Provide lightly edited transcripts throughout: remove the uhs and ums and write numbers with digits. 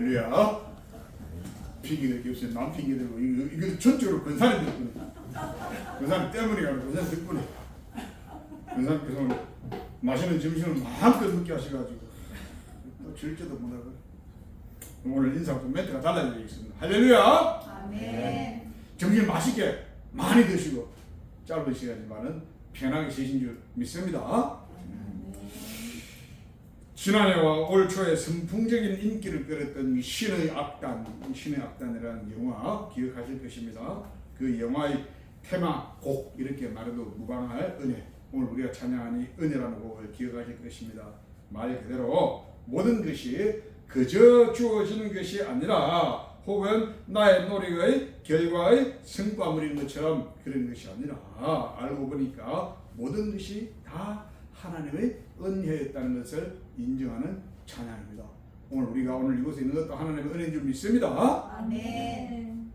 할렐루야. 핑계될 게 없어요. 남 핑계 대고 이거 전적으로 근사님 덕분에. 근사님 때문에 가고 근사님 덕분에. 근사님께서 오늘 맛있는 점심을 마음껏 먹게 하셔가지고 또 줄지도 못하고 오늘 인상 좀 멘트가 달라지겠습니다. 할렐루야. 아멘. 점심 맛있게 많이 드시고 짧은 시간이지만은 편하게 쉬신 줄 믿습니다. 지난해와 올 초에 선풍적인 인기를 끌었던 신의 악단이라는 영화 기억하실 것입니다. 그 영화의 테마곡 이렇게 말해도 무방할 은혜. 오늘 우리가 찬양하니 은혜라는 곡을 기억하실 것입니다. 말 그대로 모든 것이 그저 주어지는 것이 아니라 혹은 나의 노력의 결과의 성과물인 것처럼 그런 것이 아니라 알고 보니까 모든 것이 다 하나님의 은혜였다는 것을 인정하는 찬양입니다. 오늘 이곳에 있는 것도 하나님의 은혜인 줄 믿습니다. 아멘.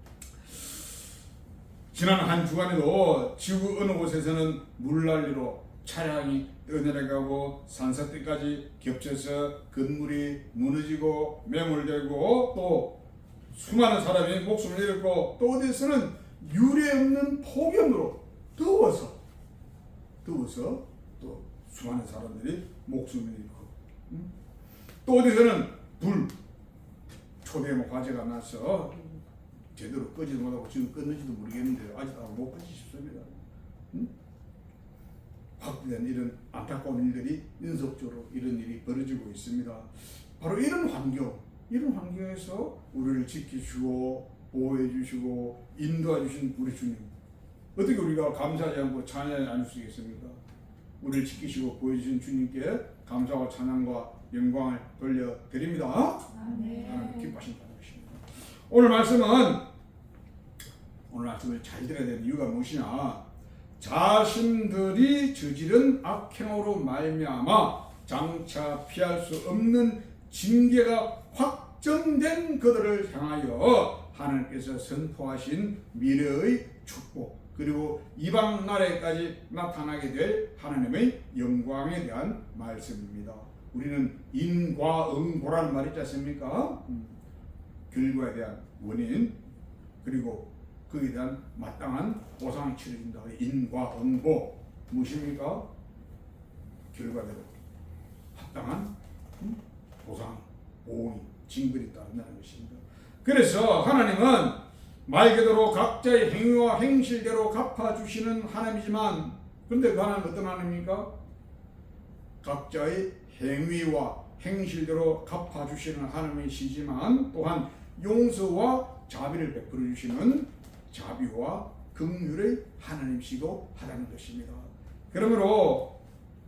지난 한 주간에도 지구 어느 곳에서는 물난리로 차량이 떠내려가고 산사태까지 겹쳐서 건물이 무너지고 매몰되고 또 수많은 사람이 목숨을 잃었고 또 어디서는 유례없는 폭염으로 더워서 또 수많은 사람들이 목숨을 잃고 또 어디서는 초대모 화재가 나서 제대로 끄지도 못하고 지금 껐는지도 모르겠는데 아직 못 끄지 싶습니다. 확대된 이런 안타까운 일들이 연속적으로 이런 일이 벌어지고 있습니다. 바로 이런 환경에서 우리를 지키시고 보호해 주시고 인도해 주신 우리 주님, 어떻게 우리가 감사하지 않고 찬양하지 않을 수 있겠습니까? 우리를 지키시고 보호해 주신 주님께 감사와 찬양과 영광을 돌려드립니다. 하나님 기뻐하신다는 것입니다. 오늘 말씀을 잘 들어야 되는 이유가 무엇이냐? 자신들이 저지른 악행으로 말미암아 장차 피할 수 없는 징계가 확정된 그들을 향하여 하나님께서 선포하신 미래의 축복 그리고 이방 나라에까지 나타나게 될 하나님의 영광에 대한 말씀입니다. 우리는 인과응보라는 말이 있지 않습니까? 결과에 대한 원인 그리고 거기에 대한 마땅한 보상이 치러진다. 인과응보 무엇입니까? 결과대로 합당한 보상, 보응이 징벌이 따른다는 것입니다. 그래서 하나님은 말 그대로 각자의 행위와 행실대로 갚아주시는 하나님이지만 그런데 그 하나님은 어떤 하나님입니까? 각자의 행위와 행실대로 갚아주시는 하나님이시지만 또한 용서와 자비를 베풀어 주시는 자비와 긍휼의 하나님이시도 하다는 것입니다. 그러므로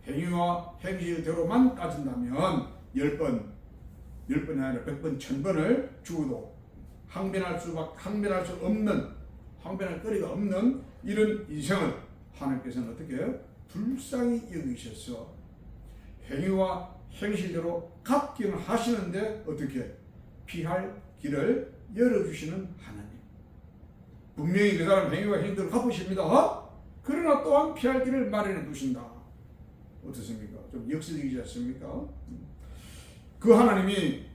행위와 행실대로만 따진다면 10번이 아니라 100번, 1000번을 주어도 항변할 수 없는, 항변할 거리가 없는 이런 인생을 하나님께서는 어떻게 불쌍히 여기셔서 행위와 행실대로 갚기는 하시는데 어떻게 피할 길을 열어주시는 하나님. 분명히 그 사람 행위와 행실대로 갚으십니다. 그러나 또한 피할 길을 마련해 두신다. 어떻습니까? 좀 역설적이지 않습니까? 그 하나님이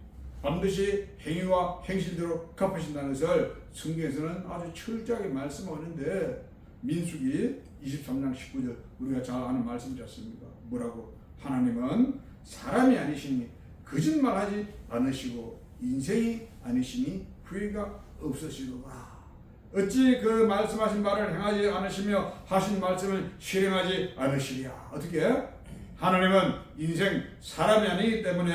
반드시 행위와 행실대로 갚으신다는 것을 성경에서는 아주 철저하게 말씀하는데 민수기 23장 19절 우리가 잘 아는 말씀이지 않습니까? 뭐라고? 하나님은 사람이 아니시니 거짓말하지 않으시고 인생이 아니시니 후회가 없으시도다. 어찌 그 말씀하신 말을 행하지 않으시며 하신 말씀을 실행하지 않으시랴. 어떻게? 하나님은 인생 사람이 아니기 때문에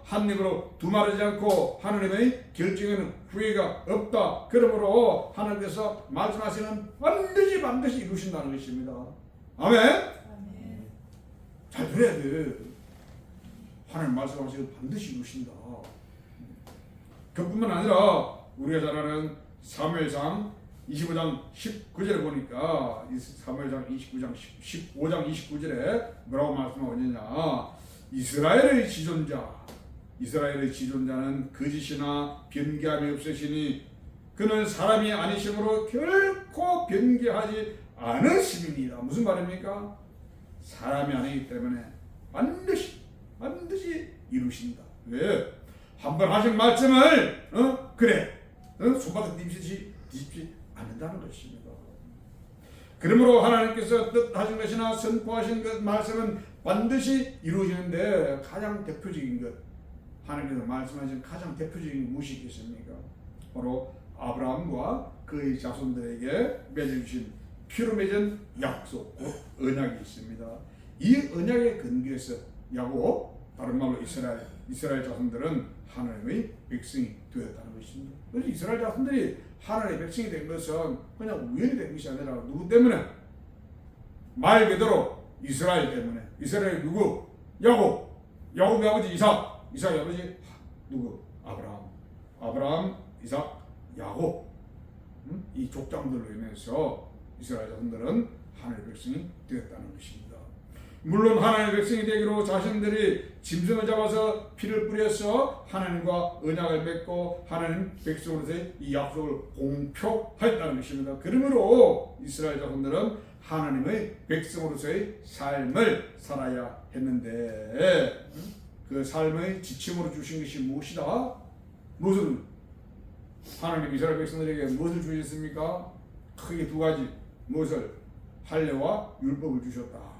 한 입으로 두말하지 않고 하나님의 결정에는 후회가 없다. 그러므로 하나님께서 말씀하시는 반드시 이루신다는 것입니다. 아멘? 잘 들어야 돼. 하나님 말씀하시는 반드시 이루신다. 그뿐만 아니라 우리가 잘 아는 사무엘상 25장 19절에 보니까 사무엘상 15장 29절에 뭐라고 말씀하고 있느냐? 이스라엘의 지존자는 거짓이나 변개함이 없으시니 그는 사람이 아니심으로 결코 변개하지 않으심이니라. 무슨 말입니까? 사람이 아니기 때문에 반드시 이루신다. 왜? 한번 하신 말씀을 그래 손바닥 뒤집지 않는다는 것입니다. 그러므로 하나님께서 뜻하신 것이나 선포하신 것 말씀은 반드시 이루어지는데 가장 대표적인 것, 하나님께서 말씀하신 가장 대표적인 게 무엇이 있겠습니까? 바로 아브라함과 그의 자손들에게 맺어주신 피로 맺은 약속, 곧 언약이 있습니다. 이 언약의 근거에서 야곱, 다른 말로 이스라엘 자손들은 하나님의 백성이 되었다는 것입니다. 그래서 이스라엘 자손들이 하나님의 백성이 된 것은 그냥 우연히 된 것이 아니라 누구 때문에? 말 그대로 이스라엘 때문에. 이스라엘 누구? 야곱의 아버지 이삭의 아버지 누구? 아브라함, 이삭, 야곱. 이 족장들로 인해서 이스라엘 자손들은 하나님의 백성이 되었다는 것입니다. 물론 하나님의 백성이 되기로 자신들이 짐승을 잡아서 피를 뿌려서 하나님과 언약을 맺고 하나님 백성으로서의 이 약속을 공표하였다는 것입니다. 그러므로 이스라엘 자손들은 하나님의 백성으로서의 삶을 살아야 했는데 그 삶의 지침으로 주신 것이 무엇이다? 무엇을 하나님 이스라엘 백성들에게 무엇을 주셨습니까? 크게 두 가지. 무엇을? 할례와 율법을 주셨다.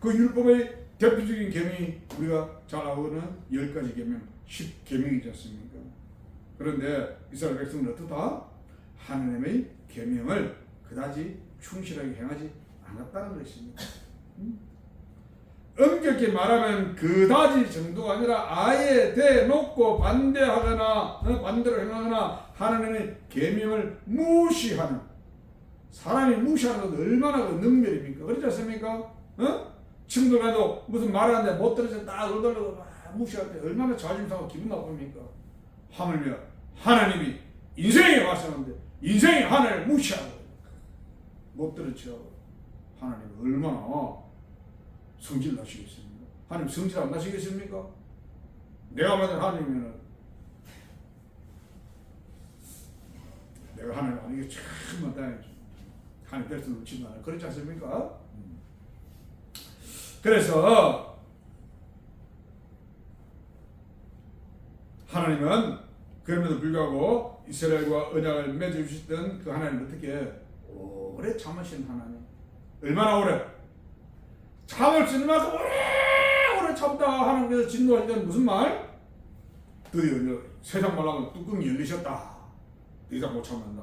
그 율법의 대표적인 계명이 우리가 잘 아는 10가지 계명, 10계명이지 않습니까? 그런데 이스라엘 백성은 어떻다? 하나님의 계명을 그다지 충실하게 행하지 않았다는 것입니다. 엄격히 말하면 그다지 정도가 아니라 아예 대놓고 반대로 행하거나 하나님의 계명을 무시하는, 사람이 무시하는 것도 얼마나 그 능멸입니까? 그렇지 않습니까? 친구들 가도 무슨 말하는데 못 들어서 딱 얼떨고 무시할 때 얼마나 자존심 상하고 기분 나쁩니까? 하물며 하나님이 인생에 말씀하는데 인생이 하나님을 무시하고 못 들었죠. 하나님 얼마나 성질 나시겠습니까? 하나님 성질 안 나시겠습니까? 내가 만약 하나님이면 내가 하나님 아니게 참 마땅해. 하나님 될 수는 없지만 그렇지 않습니까? 그래서 하나님은 그럼에도 불구하고 이스라엘과 언약을 맺어주셨던 그 하나님을 어떻게 오래 참으신 하나님. 얼마나 오래? 참을 수 있는 만큼 오래 참다 하나님께서 진노하실 때는 무슨 말? 드디어 세상 말로 하면 뚜껑이 열리셨다. 더 이상 못 참는다.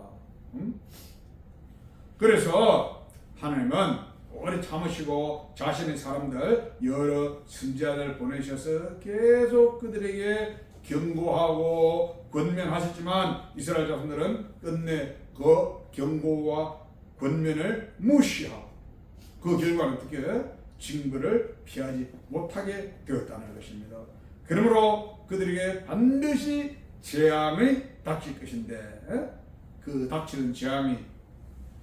그래서 하나님은 오래 참으시고 자신의 사람들 여러 선지자들 보내셔서 계속 그들에게 경고하고 권면하셨지만 이스라엘 자손들은 끝내 그 경고와 권면을 무시하고 그 결과는 어떻게 징벌을 피하지 못하게 되었다는 것입니다. 그러므로 그들에게 반드시 재앙이 닥칠 것인데 그 닥치는 재앙이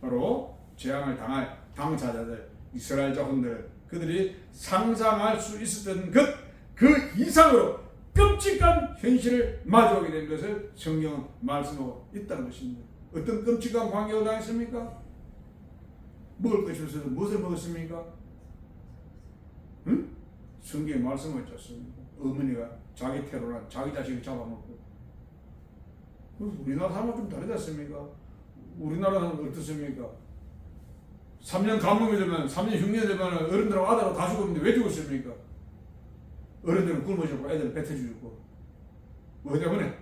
바로 재앙을 당할 당사자들 이스라엘 자손들 그들이 상상할 수 있었던 그 이상으로 끔찍한 현실을 마주하게 된 것을 성경은 말씀하고 있다는 것입니다. 어떤 끔찍한 광경을 당했습니까? 먹을 것이 없어서 무엇을 먹었습니까? 성경에 말씀하지 않습니까? 어머니가 자기 태로나 자기 자식을 잡아먹고. 우리나라 사람은 좀 다르지 않습니까? 우리나라는 어떻습니까? 3년 감금이 되면 3년 흉내 되면 어른들하고 아들하고 다 죽었는데 왜 죽었습니까? 어른들은 굶어 죽고 애들은 뱉어 죽고. 뭐 때문에?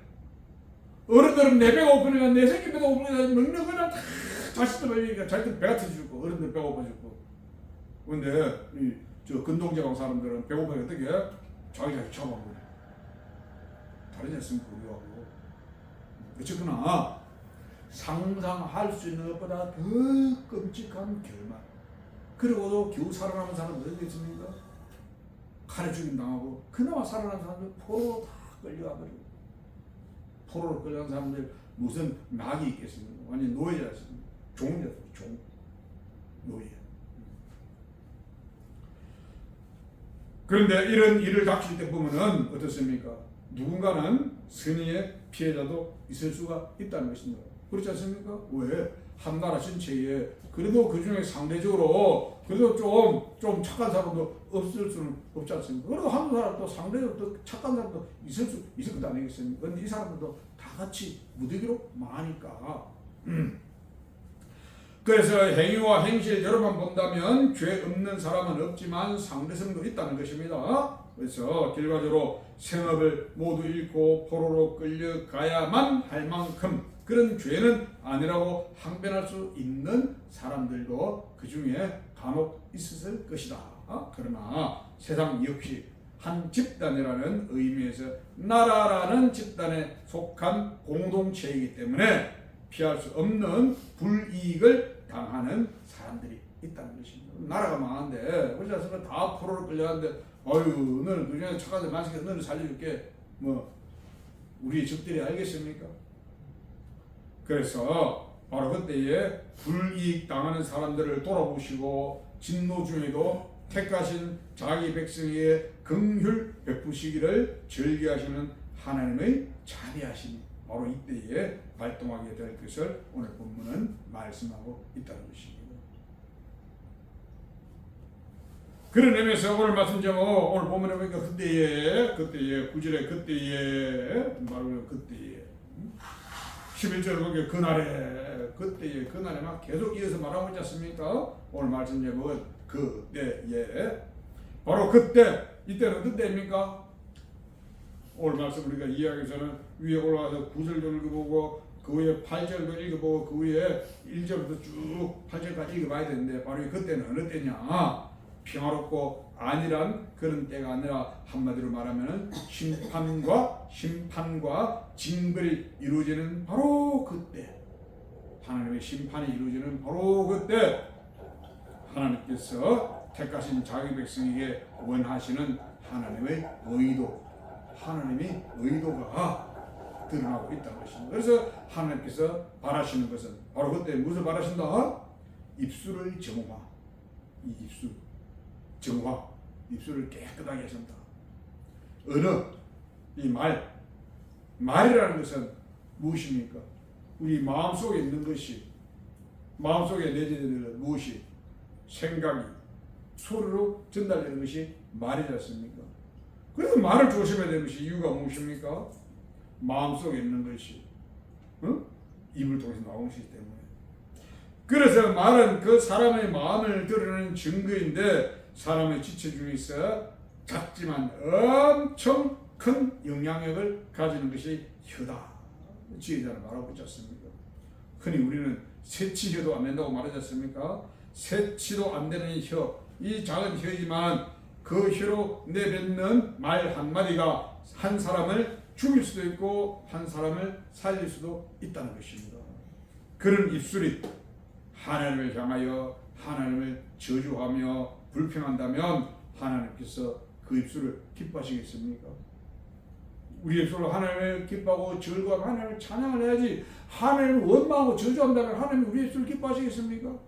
어른들은 내 배가 고프니까 내 새끼 배가 고프니까 먹는 거는 다 자식들 먹으니까 자식들 배가 터져 죽고 어른들 배가 고파 죽고. 그런데 저 근동제강 사람들은 배고파서 어떻게 해? 자기 자식 잡아먹어. 다르지 않습니까? 우리하고. 어쨌거나 상상할 수 있는 것보다 더 끔찍한 결말. 그리고도 겨우 살아남은 사람은 어디 있습니까? 칼에 죽임 당하고 그나마 살아남은 사람들 포로로 다 끌려가버리고 포로로 끌려간 사람들 무슨 낙이 있겠습니까? 완전 노예자였습니다. 종이었어요. 종. 노예. 그런데 이런 일을 닥칠 때 보면은 어떻습니까? 누군가는 선의의 피해자도 있을 수가 있다는 것입니다. 그렇지 않습니까? 왜? 한 나라 전체에 그래도 그 중에 상대적으로 그래도 좀 착한 사람도 없을 수는 없지 않습니까? 그래도 한두 사람도 상대적으로 또 착한 사람도 있을 것 아니겠습니까? 그런데 이 사람들도 다 같이 무더기로 망하니까. 그래서 행위와 행실 여러만 본다면 죄 없는 사람은 없지만 상대성도 있다는 것입니다. 그래서 결과적으로 생업을 모두 잃고 포로로 끌려가야만 할 만큼 그런 죄는 아니라고 항변할 수 있는 사람들도 그 중에 간혹 있었을 것이다. 그러나 세상 역시 한 집단이라는 의미에서 나라라는 집단에 속한 공동체이기 때문에 피할 수 없는 불이익을 당하는 사람들이 있다는 것입니다. 나라가 망한데 그렇지 않습니까? 다 포로로 끌려가는데 어휴 너는 그중에 착한 데 많으니까 너는 살려줄게 뭐 우리 적들이 알겠습니까? 그래서 바로 그때에 불이익 당하는 사람들을 돌아보시고 진노 중에도 택하신 자기 백성에게 긍휼 베푸시기를 즐겨하시는 하나님의 자비하심이 바로 이때에 발동하게 될 것을 오늘 본문은 말씀하고 있다는 것입니다. 그런 의미에서 오늘 말씀 제목 오늘 본문에 보니까 그때에 9절에 그때에 말하면 그때에 11절 보니까 그날에 막 계속 이어서 말하고 있지 않습니까? 오늘 말씀 제목은 그때에 바로 그때 이때는 어떤 때입니까? 오늘 말씀 우리가 이야기에서는 위에 올라가서 9절도 읽어보고 그 위에 8절도 읽어보고 그 위에 1절부터 쭉 8절까지 읽어봐야 되는데 바로 그때는 어느 때냐? 평화롭고 안일한 그런 때가 아니라 한마디로 말하면 심판과 징벌이 이루어지는 바로 그때 하나님의 심판이 이루어지는 바로 그때 하나님께서 택하신 자기 백성에게 원하시는 하나님의 의도가 드러나고 있다는 것입니다. 그래서 하나님께서 바라시는 것은 바로 그때 무엇을 바라신다? 입술을 정화. 이 입술 정화, 입술을 깨끗하게 하신다. 이 말이라는 것은 무엇입니까? 우리 마음속에 있는 것이 마음속에 내재되는 것 무엇이 생각이 소리로 전달되는 것이 말이지 않습니까? 그래서 말을 조심해야 되는 것이 이유가 무엇입니까? 마음속에 있는 것이 입을 통해서 나오는 것이기 때문에. 그래서 말은 그 사람의 마음을 드러내는 증거인데 사람의 지체 중에서 작지만 엄청 큰 영향력을 가지는 것이 혀다. 지혜자는 말하고 있지 않습니까? 흔히 우리는 세치혀도 안 된다고 말하지 않습니까? 세치도 안 되는 혀, 이 작은 혀이지만 그 혀로 내뱉는 말 한마디가 한 사람을 죽일 수도 있고 한 사람을 살릴 수도 있다는 것입니다. 그런 입술이 하나님을 향하여 하나님을 저주하며 불평한다면 하나님께서 그 입술을 기뻐하시겠습니까? 우리 입술로 하나님을 기뻐하고 즐거워하고 하나님을 찬양을 해야지 하나님을 원망하고 저주한다면 하나님이 우리 입술을 기뻐하시겠습니까?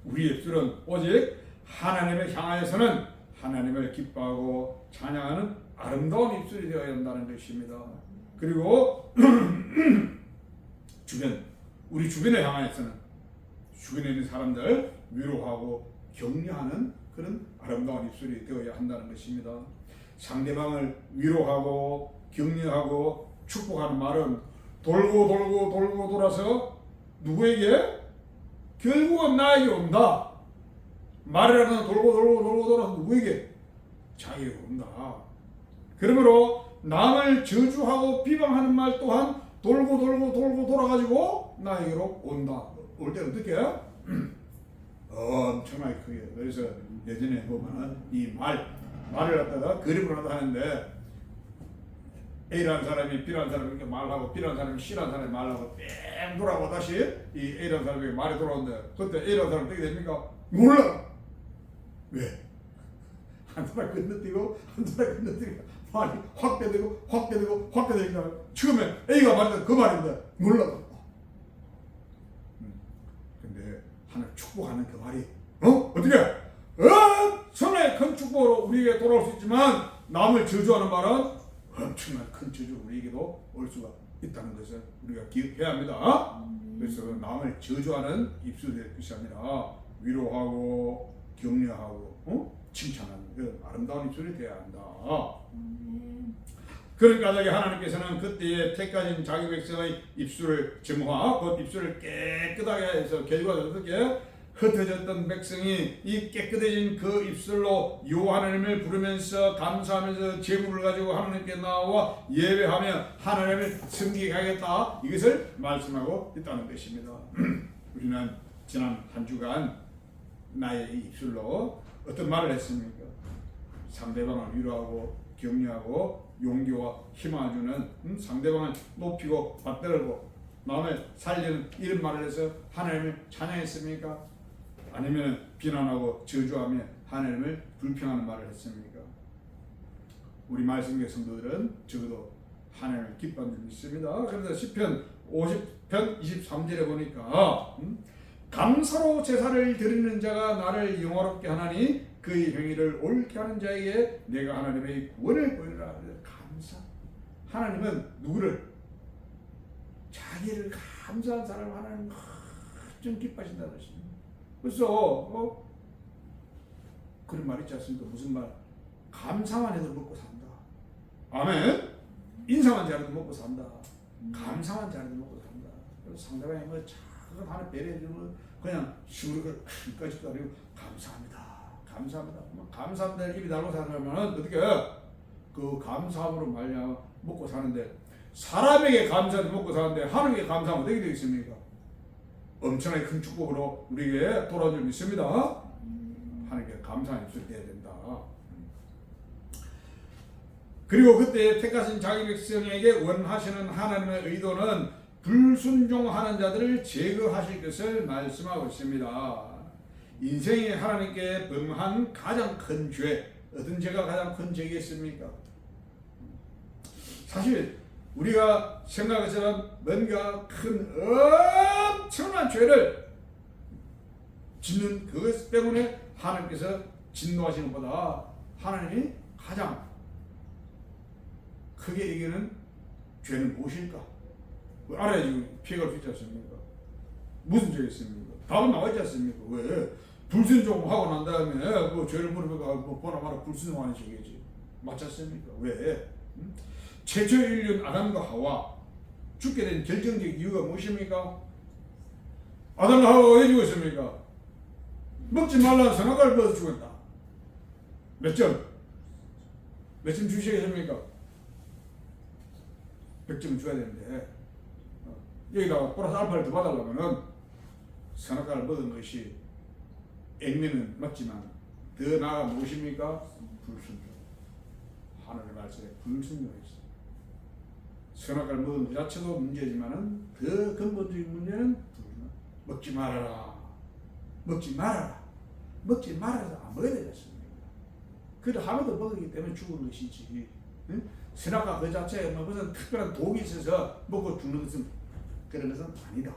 우리 입술은 오직 하나님을 향하여서는 하나님을 기뻐하고 찬양하는 아름다운 입술이 되어야 한다는 것입니다. 그리고 우리 주변에 향하여서는 주변에 있는 사람들 위로하고 격려하는 그런 아름다운 입술이 되어야 한다는 것입니다. 상대방을 위로하고 격려하고 축복하는 말은 돌고 돌아서 누구에게? 결국은 나에게 온다. 말이라는 돌고 돌아서 누구에게? 자기에게 온다. 그러므로 남을 저주하고 비방하는 말 또한 돌고 돌아가지고 나에게로 온다. 올 때 어떻게? 엄청나게 크게. 그래서 예전에 보면은 이 말을 갖다가 그림을 하다 하는데 A라는 사람이 B라는 사람이 이렇게 말하고 B라는 사람이 C라는 사람이 말하고 뺑 돌아오고 다시 이 A라는 사람이 말이 돌아오는데 그때 A라는 사람이 어떻게 됩니까? 몰라. 왜? 한 사람 건너뛰고 한 사람 건너뛰고 말이 확대되니까 처음에 A가 말했던 그 말인데 몰라. 근데 하나님 축복하는 그 말이 어떻게? 엄청나게 큰 축복으로 우리에게 돌아올 수 있지만 남을 저주하는 말은 엄청난 큰 저주 우리에게도 올 수가 있다는 것을 우리가 기억해야 합니다. 그래서 남을 저주하는 입술이 될 것이 아니라 위로하고 격려하고 칭찬하는 그 아름다운 입술이 되어야 한다. 그러니까 하나님께서는 그때에 택하신 자기 백성의 입술을 정화, 그 입술을 깨끗하게 해서 결과가 어떻게 흩어졌던 백성이 이 깨끗해진 그 입술로 여호와 하나님을 부르면서 감사하면서 제물을 가지고 하나님께 나와 예배하며 하나님을 섬기게 하겠다, 이것을 말씀하고 있다는 것입니다. 우리는 지난 한 주간 나의 입술로 어떤 말을 했습니까? 상대방을 위로하고 격려하고 용기와 힘을 주는, 상대방을 높이고 받들고 마음을 살리는 이런 말을 해서 하나님을 찬양했습니까? 아니면 비난하고 저주하며 하나님을 불평하는 말을 했습니까? 우리 말씀의 성도들은 적어도 하나님을 기뻐하는 줄 믿습니다. 그래서 시편 50편 23절에 보니까 감사로 제사를 드리는 자가 나를 영화롭게 하나니 그의 행위를 옳게 하는 자에게 내가 하나님의 구원을 보이라. 감사. 하나님은 누구를? 자기를 감사한 사람을 하나님 좀 기뻐하신다는 것입니다. 그래서 그런 말 있지 않습니까? 무슨 말? 감사만 해도 먹고 산다. 아멘. 인사만 잘해도 먹고 산다. 감사만 잘해도 먹고 산다. 그래서 상대방이 뭐 작은 하나 배려해주면 그냥 시무룩을 까짓도 아니고 감사합니다. 감사합니다. 감사합니다. 입이 달고 사는 어떻게 그 감사함으로 말냐 먹고 사는데, 사람에게 감사해도 먹고 사는데 하나님께 감사하면 어떻게 되겠습니까? 엄청나게 큰 축복으로 우리에게 돌아올 줄 믿습니다. 하나님께 감사한 입술이 되어야 된다. 그리고 그때 택하신 자기 백성에게 원하시는 하나님의 의도는 불순종하는 자들을 제거하실 것을 말씀하고 있습니다. 인생이 하나님께 범한 가장 큰 죄, 어떤 죄가 가장 큰 죄겠습니까? 사실 우리가 생각한 것처럼 뭔가 큰 엄청난 죄를 짓는 그것 때문에 하나님께서 진노하시는 것보다 하나님이 가장 크게 이기는 죄는 무엇일까? 알아야지 피해갈 수 있지 않습니까? 무슨 죄겠습니까? 답은 나와 있지 않습니까? 왜? 불순종하고 난 다음에 뭐 죄를 물으니까 뭐 보나 마나 불순종하는 죄겠지. 맞지 않습니까? 왜? 최초 인류인 아담과 하와 죽게 된 결정적 이유가 무엇입니까? 아담과 하와가 왜 죽었습니까? 먹지 말라는 선악과를 먹어서 죽었다. 몇 점? 몇 점 주시겠습니까? 100점 줘야 되는데 여기다가 플러스 알파를 더 받으려면 선악과를 먹은 것이 액면은 맞지만 더 나아가 무엇입니까? 불순종. 하나님의 말씀에 불순종했어. 선악과를 먹은 그 자체도 문제지만은 더 근본적인 문제는 먹지 말아라. 먹지 말아라. 먹지 말아서 안 먹어야 되지 않습니까? 그래도 하나도 먹었기 때문에 죽은 것이지. 응? 선악과 그 자체에 무슨 특별한 독이 있어서 먹고 죽는 것은 그런 것은 아니다.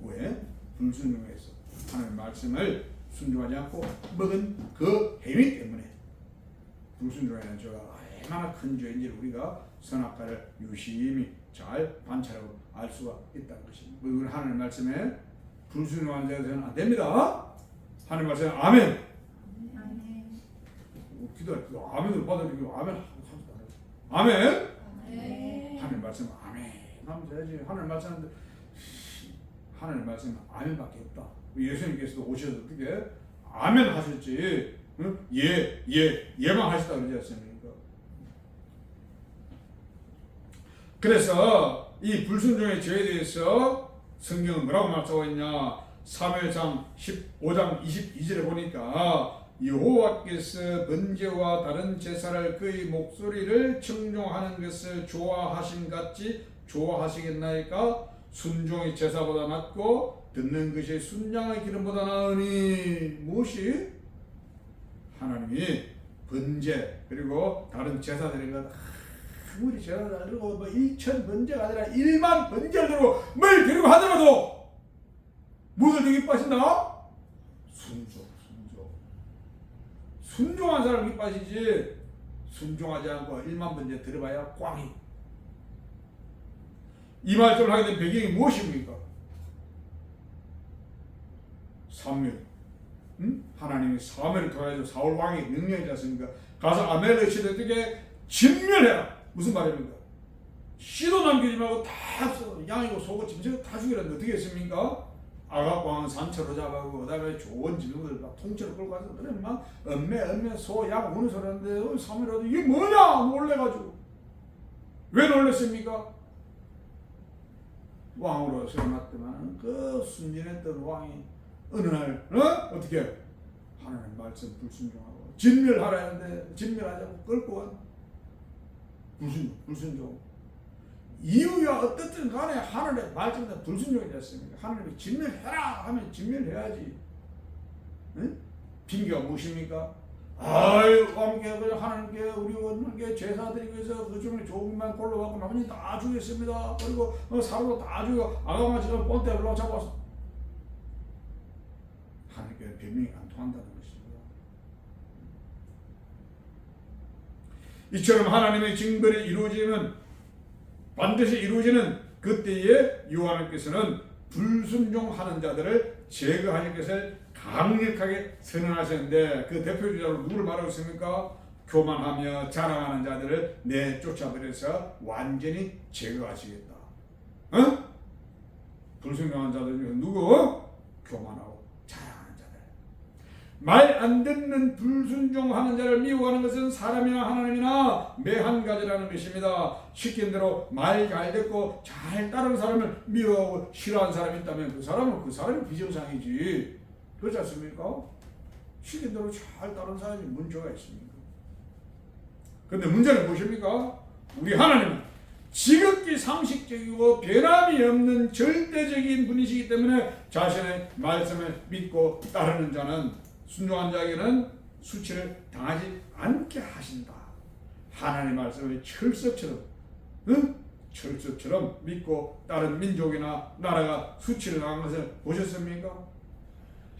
왜? 불순종해서 하나님의 말씀을 순종하지 않고 먹은 그 행위 때문에 불순종하는 죄가 얼마나 큰 죄인지를 우리가 선악과를 유심히 잘 관찰하고 알 수가 있다는 것입니다. 우리는 하나님의 말씀에 불순종하는 자가 되면 안 됩니다. 하나님 말씀에 아멘. 기도할 때 아멘으로 받아들이고 아멘 하고 아멘. 하나님 말씀 아멘 하면 돼야지. 하나님 말씀은 아멘밖에 없다. 예수님께서도 오셔서 어떻게 아멘 하셨지, 응? 예만 하셨다 그러지 않습니까? 그래서 이 불순종의 죄에 대해서 성경은 뭐라고 말하고 있냐? 사무엘상 15장 22절에 보니까 여호와께서 번제와 다른 제사를 그의 목소리를 청종하는 것을 좋아하신 같이 좋아하시겠나이까? 순종이 제사보다 낫고 듣는 것이 순양의 기름보다 나으니. 무엇이? 하나님이 번제 그리고 다른 제사들인 것 아무리 제사를 들고 뭐 1천 번제가 아니라 1만 번제를 들고 뭘 드리고 하더라도 무엇을 되게 기뻐하신다? 순종한 사람 기뻐하시지, 순종하지 않고 1만 번째 들어봐야 꽝이. 이 말씀을 하게 된 배경이 무엇입니까? 사무엘. 하나님이 사무엘을 통해서 사울 왕이 명령하지 않습니까? 가서 아멜렉 시대에게 진멸해라. 무슨 말입니까? 씨도 남기지 말고 다 양이고 소고 짐승 다 죽이라는데 어떻게 했습니까? 아각 왕은 산채로 잡아고 그다음에 좋은 짐승들 막 통째로 끌고 가서 그래 막 엄매 소 양 우는 소리 하는데 사무엘도 이게 뭐냐 놀래가지고 왜 놀랬습니까? 왕으로 세워놨더만 그 순진했던 왕이 어느 날 어떻게 하나님 말씀 불순종하고 진멸하라 했는데 진멸하자고 끌고 간 불순종 이유가 어떻든 간에 하늘의 말씀에 불순종이 됐습니다. 하나님이 진멸해라 하면 진멸해야지. 응? 핑계가 무엇입니까? 아유 왕께 하나님께 우리 원님께 제사 드리기 위해서 그 중에 조금만 골라갖고 나머지 다 주겠습니다. 그리고 사람도 다 주고 아가마 지금 본때 올라와 잡아서 하나님께 변명이 안 통한다는 것입니다. 이처럼 하나님의 징벌이 이루어지면 반드시 이루어지는 그때에 여호와께서는 불순종하는 자들을 제거하실 것을 강력하게 선언하셨는데 그 대표주자로 누구를 말하고 있습니까? 교만하며 자랑하는 자들을 내쫓아버려서 완전히 제거하시겠다. 불순종하는 자들 중에 누구? 교만하고 자랑하는 자들. 말 안 듣는 불순종하는 자를 미워하는 것은 사람이나 하나님이나 매한 가지라는 것입니다. 시킨 대로 말 잘 듣고 잘 따르는 사람을 미워하고 싫어하는 사람이 있다면 그 사람이 비정상이지. 그렇지 않습니까? 시킨 대로 잘 따르는 사람이 문제가 있습니까? 그런데 문제는 무엇입니까? 우리 하나님은 지극히 상식적이고 변함이 없는 절대적인 분이시기 때문에 자신의 말씀을 믿고 따르는 자는 순종한 자에게는 수치를 당하지 않게 하신다. 하나님의 말씀을 철석처럼 믿고 다른 민족이나 나라가 수치를 당한 것을 보셨습니까?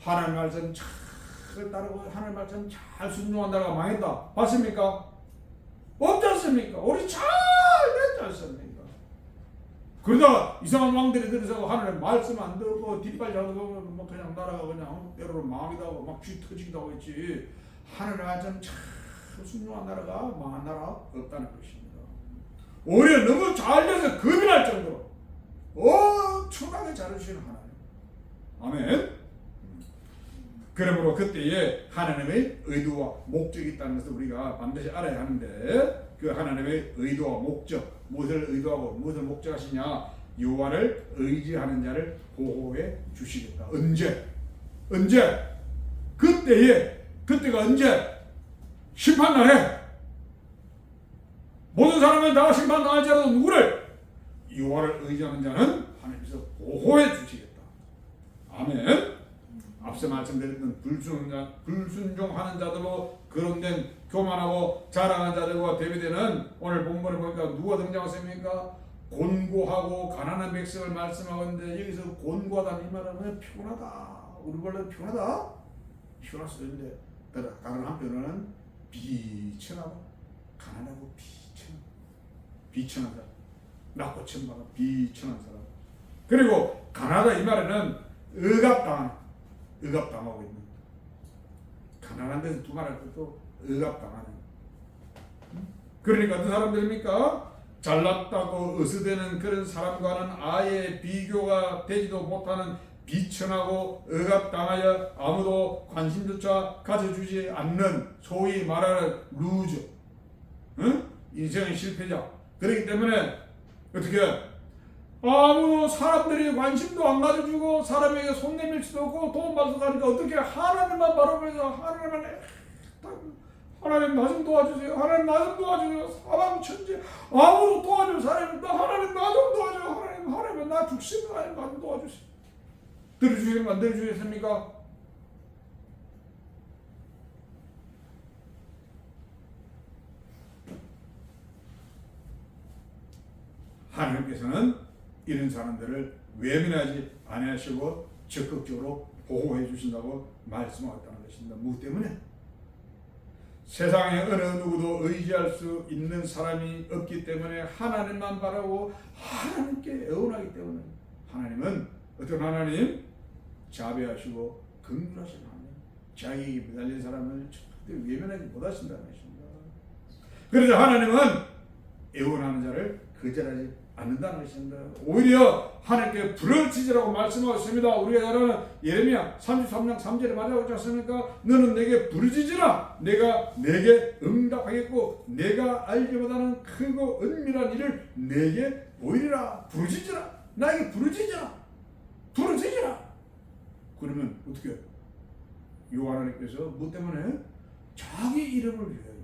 하나님의 말씀 잘 따르고 하나님의 말씀 잘 순종한 나라가 망했다. 봤습니까? 없지 않습니까? 우리 잘 됐지 않습니까? 그러다가 이상한 왕들이 들어서 하나님 말씀 안 듣고 뒷발 잡고 뭐 그냥 나라가 그냥 때로는 망하기도 하고 막 쥐 터지기도 하고 있지. 하나님 말씀 참 순종한 나라가 망한 나라 없다는 것입니다. 오히려 너무 잘 돼서 겁이 날 정도로 엄청나게 잘해주시는 하나님. 아멘. 그러므로 그때에 하나님의 의도와 목적이 있다는 것을 우리가 반드시 알아야 하는데 그 하나님의 의도와 목적, 무엇을 의도하고 무엇을 목적하시냐? 여호와를 의지하는 자를 보호해 주시겠다. 언제? 그때가 언제? 심판날에 모든 사람은 다 심판당할지라도 누구를? 여호와를 의지하는 자는 하나님께서 보호해 주시겠다. 아멘. 앞서 말씀드렸던 불순종하는 자들로 거론된 교만하고 자랑한 자들과 대비되는 오늘 본문에 보니까 누가 등장했습니까? 곤고하고 가난한 백성을 말씀하고 있는데 여기서 곤고하다는 이 말은 피곤하다. 우리 원래 피곤하다? 피곤할 수 있는데 다른 한편으로는 비천하고 가난하고 비천한 사람, 낮고 천박한 비천한 사람. 그리고 가난하다 이 말에는 억압당하고 있는 가난한 데서 두말할 것도 억압당하는. 그러니까 어떤 사람들입니까? 잘났다고 어스대는 그런 사람과는 아예 비교가 되지도 못하는 비천하고 억압당하여 아무도 관심조차 가져주지 않는 소위 말하는 루저, 인생의 실패자. 그렇기 때문에 어떻게 아무 사람들이 관심도 안 가져주고 사람에게 손 내밀 수도 없고 돈 받아서 가니까 어떻게 하나님만 바라보면서 하나님 나 좀 도와주세요. 하나님 나 좀 도와주세요. 사람 천재 아무도 도와줄 사람이 없다. 하나님 나 좀 도와줘요. 하나님 나 죽습니다. 하나님 나 좀 도와주세요. 들어주시면 안 들어주겠습니까? 하나님께서는 이런 사람들을 외면하지 아니하시고 적극적으로 보호해 주신다고 말씀하셨다는 것입니다. 무엇 때문에? 세상에 어느 누구도 의지할 수 있는 사람이 없기 때문에 하나님만 바라고 하나님께 애원하기 때문에 하나님은 어떤 하나님? 자비하시고 긍휼하신 하나님. 자기에게 매달린 사람을 절대 외면하지 못하신다는 것입니다. 그래서 하나님은 애원하는 자를 거절하지 않는다는 것입니다. 오히려 하나님께 부르짖으라고 말씀하고 있습니다. 우리가 잘 아는 예레미야 33장 3절에 말하고 있지 않습니까? 너는 내게 부르짖으라. 내가 내게 응답하겠고 내가 알기보다는 크고 은밀한 일을 내게 보이리라. 부르짖으라. 나에게 부르짖으라. 부르짖으라. 그러면 어떻게 해요? 요 하나님께서 뭐 때문에? 자기 이름을 위하여.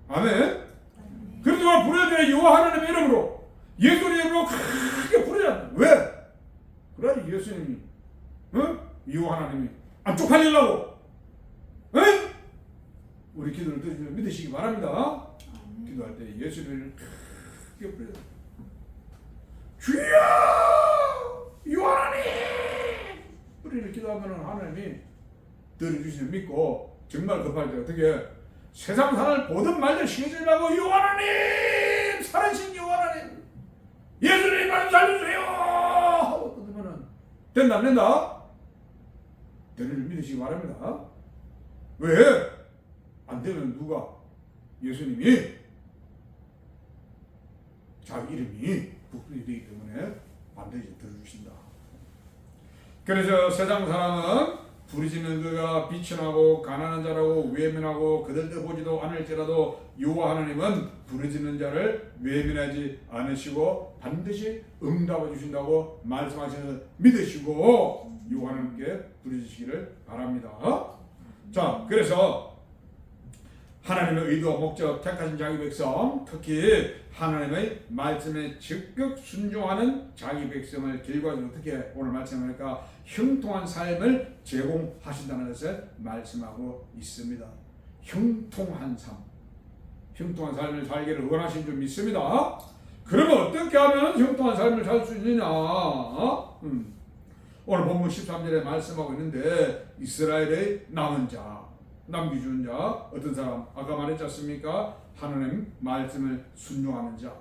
아멘. 그래서 부르짖으라. 요 하나님의 이름으로 예수님 이름으로 크게 부르자. 왜? 그래야지 예수님이 이 하나님이 안 쪽팔리려고 우리 기도를 들으시면 믿으시기 바랍니다. 기도할 때 예수님을 크게 부르자. 주여 이 하나님 우리를 기도하면 하나님이 들어주시는 믿고 정말 급할 때 어떻게 세상 사람을 보든 말든 시켜주려고 이 하나님 살아계신 이 하나님 예수님만 살려주세요 하고 뜯으면은 된다 안 된다? 되는 줄 믿으시기 바랍니다. 왜? 안 되면 누가? 예수님이 자기 이름이 부풀이 되기 때문에 반드시 들어주신다. 그래서 세상 사람은 부르짖는 그가 비천하고 가난한 자라고 외면하고 그들도 보지도 않을지라도 여호와 하나님은 부르짖는 자를 외면하지 않으시고 반드시 응답해 주신다고 말씀하셔서 믿으시고 여호와 하나님께 부르짖으시기를 바랍니다. 자, 그래서 하나님의 의도와 목적 택하신 자기 백성, 특히 하나님의 말씀에 적극 순종하는 자기 백성을 결과적으로 어떻게 오늘 말씀하니까 형통한 삶을 제공하신다는 것을 말씀하고 있습니다. 형통한 삶, 형통한 삶을 살기를 원하신 줄 믿습니다. 그러면 어떻게 하면 형통한 삶을 살 수 있느냐? 오늘 본문 13절에 말씀하고 있는데 이스라엘의 남은 자, 남겨준 자, 어떤 사람? 아까 말했지 않습니까? 하나님 말씀을 순종하는 자.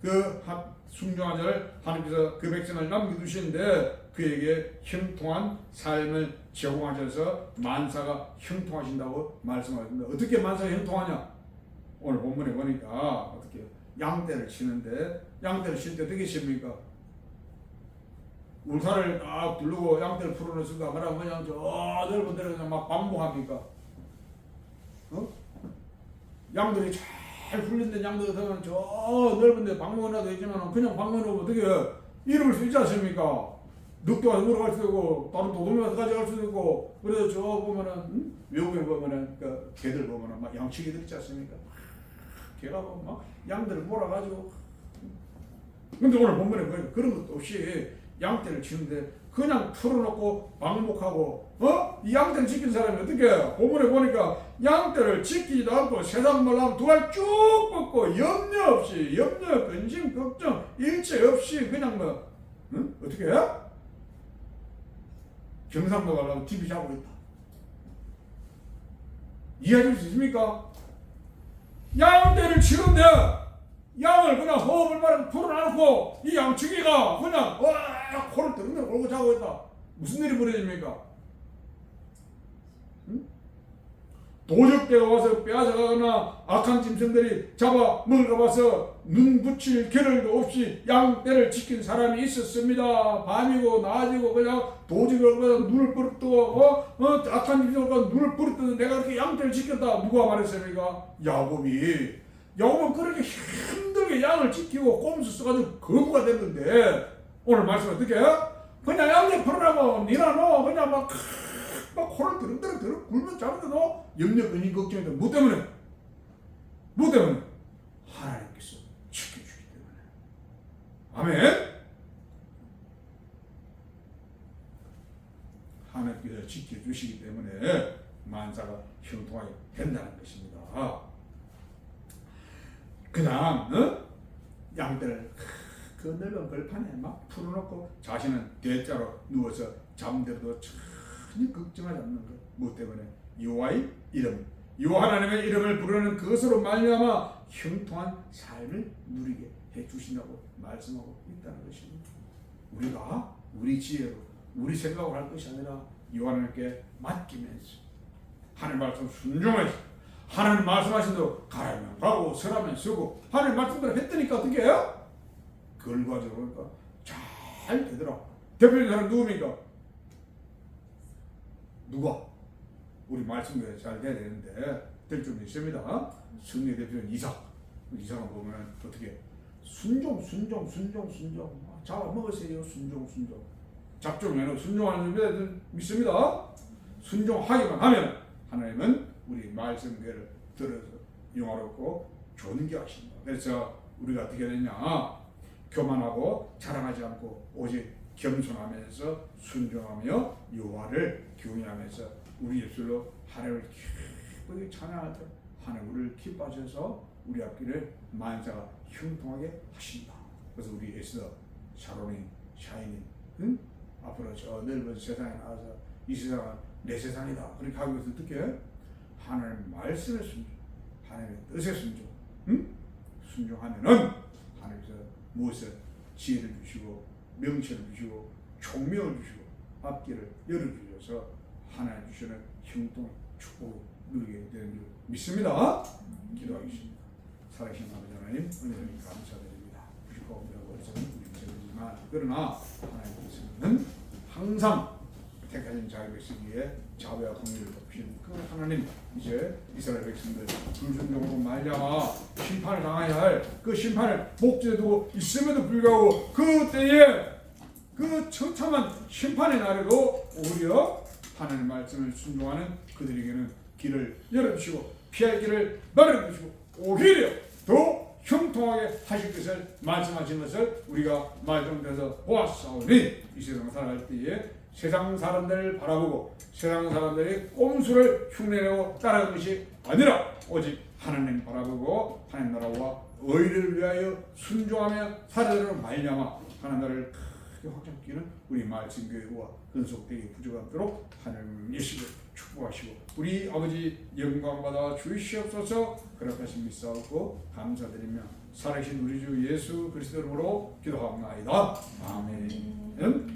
그 순종한 자를 하나님께서 그 백성을 남겨두시는데 그에게 형통한 삶을 제공하셔서 만사가 형통하신다고 말씀하십니다. 어떻게 만사가 형통하냐? 오늘 본문에 보니까 어떻게 양떼를 치는데 양떼를 칠 때 어떻게 칩니까? 울타를 딱 두르고 양떼를 풀어놓은 순간 그냥 저 넓은 데를 그냥 막 방목합니까? 양들이 잘 훈련된 양들 같으면 저 넓은 데 방목이라도 있지만 그냥 방목으로 어떻게 이름을 수 있지 않습니까? 늑대 와서 물어갈 수도 있고 다른 도둑이 와서 가져갈 수도 있고 그래서 저 보면은 외국에 보면은 그 개들 보면은 막 양치기들 있지 않습니까? 개가 막 양들을 몰아가지고 근데 오늘 본문에 보니까 그런 것도 없이 양떼를 치는데 그냥 풀어놓고 방목하고 이 양떼를 지킨 사람이 어떻게 해요? 본문에 보니까 양떼를 지키지도 않고 세상 말로 두 알 쭉 뻗고 염려 없이 염려, 근심, 걱정 일체 없이 그냥 뭐 어떻게 해요? 경상도 가려고 TV 자고 있다. 이해하실 수 있습니까? 양떼를 치는데 양을 그냥 호흡을 바르고 풀어놓고 이 양치기가 그냥 코를 뜨릉뜨릉 골고 자고 있다. 무슨 일이 벌어집니까? 도적대가 와서 빼앗아가거나 악한 짐승들이 잡아 먹을까 봐서 눈 붙일 겨를도 없이 양떼를 지킨 사람이 있었습니다. 밤이고 낮이고 그냥 도적을 보다 눈을 부릅뜨고 악한 짐승을 보다 눈을 부릅뜨는 내가 그렇게 양떼를 지켰다. 누가 말했습니까? 야곱이. 야곱은 그렇게 힘들게 양을 지키고 꼼수 써가지고 거부가 됐는데 오늘 말씀 어떻게 해? 그냥 양떼 풀으라고 니나 너 그냥 막 코를 드릉드릉 굴면 자는데도 염려, 근심, 걱정이 뭐 때문에? 뭐 때문에? 하나님께서 지켜주기 때문에. 아멘? 하나님께서 지켜주시기 때문에 만사가 형통하게 된다는 것입니다. 그냥 양떼를 그 넓은 벌판에 막 풀어놓고 자신은 대자로 누워서 잠들어도 전혀 걱정하지 않는 것. 뭐 때문에? 여호와의 이름, 이 하나님의 이름을 부르는 그것으로 말미암아 형통한 삶을 누리게 해주신다고 말씀하고 있다는 것입니다. 우리가 우리 지혜로 우리 생각을 할 것이 아니라 이 하나님께 맡기면서 하나님 말씀 순종해서 하나님 말씀하신 대로 가라면 가고 서라면 서고 하나님 말씀대로 했더니까 어떻게 해요? 결과적으로 그러니까 잘 되더라. 대표적인 사람 누굽니까? 누가? 우리 말씀대로 잘 돼야 되는데 될 줄 있습니다. 승리 대표는 이삭을 보면 어떻게 순종 잡아먹으세요. 순종 잡종에는 순종하는 줄 믿습니다. 순종하기만 하면 하나님은 우리 말씀대로 들어서 영화롭고 좋은 게 하십니다. 그래서 우리가 어떻게 되냐? 교만하고 자랑하지 않고 오직 겸손하면서 순종하며 여호와를 경외하면서 우리 입술로 하나님을 기쁘게 찬양할 때 하나님 우리를 기뻐하셔서 우리 앞길을 만사가 형통하게 하신다. 그래서 우리 에스더, 샤론이, 샤인이 앞으로 저 넓은 세상에 나와서 이 세상은 내 세상이다. 그렇게 하기 위해서 어떻게? 하나님 말씀에 순종, 하나님의 뜻에 순종, 순종하면은 하나님께서 무엇을 지혜를 주시고 명철을 주시고 총명을 주시고 앞길을 열어주셔서 하나님 주시는 형통 축복을 누리게 되는 줄 믿습니다. 기도하겠습니다. 살아계신 아버지 하나님 은혜를 감사드립니다. 부족하고 어리석은 우리 죄지만 그러나 하나님께서는 항상 택하신 자의 백성에게 자비와 긍휼을 베푸시는 그 하나님, 이제 이스라엘 백성들 불순종으로 말미암아 심판을 당해야 할 그 심판을 목전에 두고 있음에도 불구하고 그 때에 그 처참한 심판의 날에도 오히려 하나님의 말씀을 순종하는 그들에게는 길을 열어주시고 피할 길을 마련해주시고 오히려 더 형통하게 하실 것을 말씀하신 것을 우리가 말씀드려서 보았사오니 이 세상 살아갈 때에 세상 사람들을 바라보고 세상 사람들의 꼼수를 흉내내고 따라가는 것이 아니라 오직 하나님 바라보고 하나님 나라와 의를 위하여 순종하며 살아가는 말미암아 하나님 나라를 크게 확장시키는 우리 말씀교회와 근속되게 부족하도록 하나님 예수를 축복하시고 우리 아버지 영광받아 주시옵소서. 그렇게 하신 믿사옵고 감사드리며 살아계신 우리 주 예수 그리스도 이름으로 기도합니다. 아멘.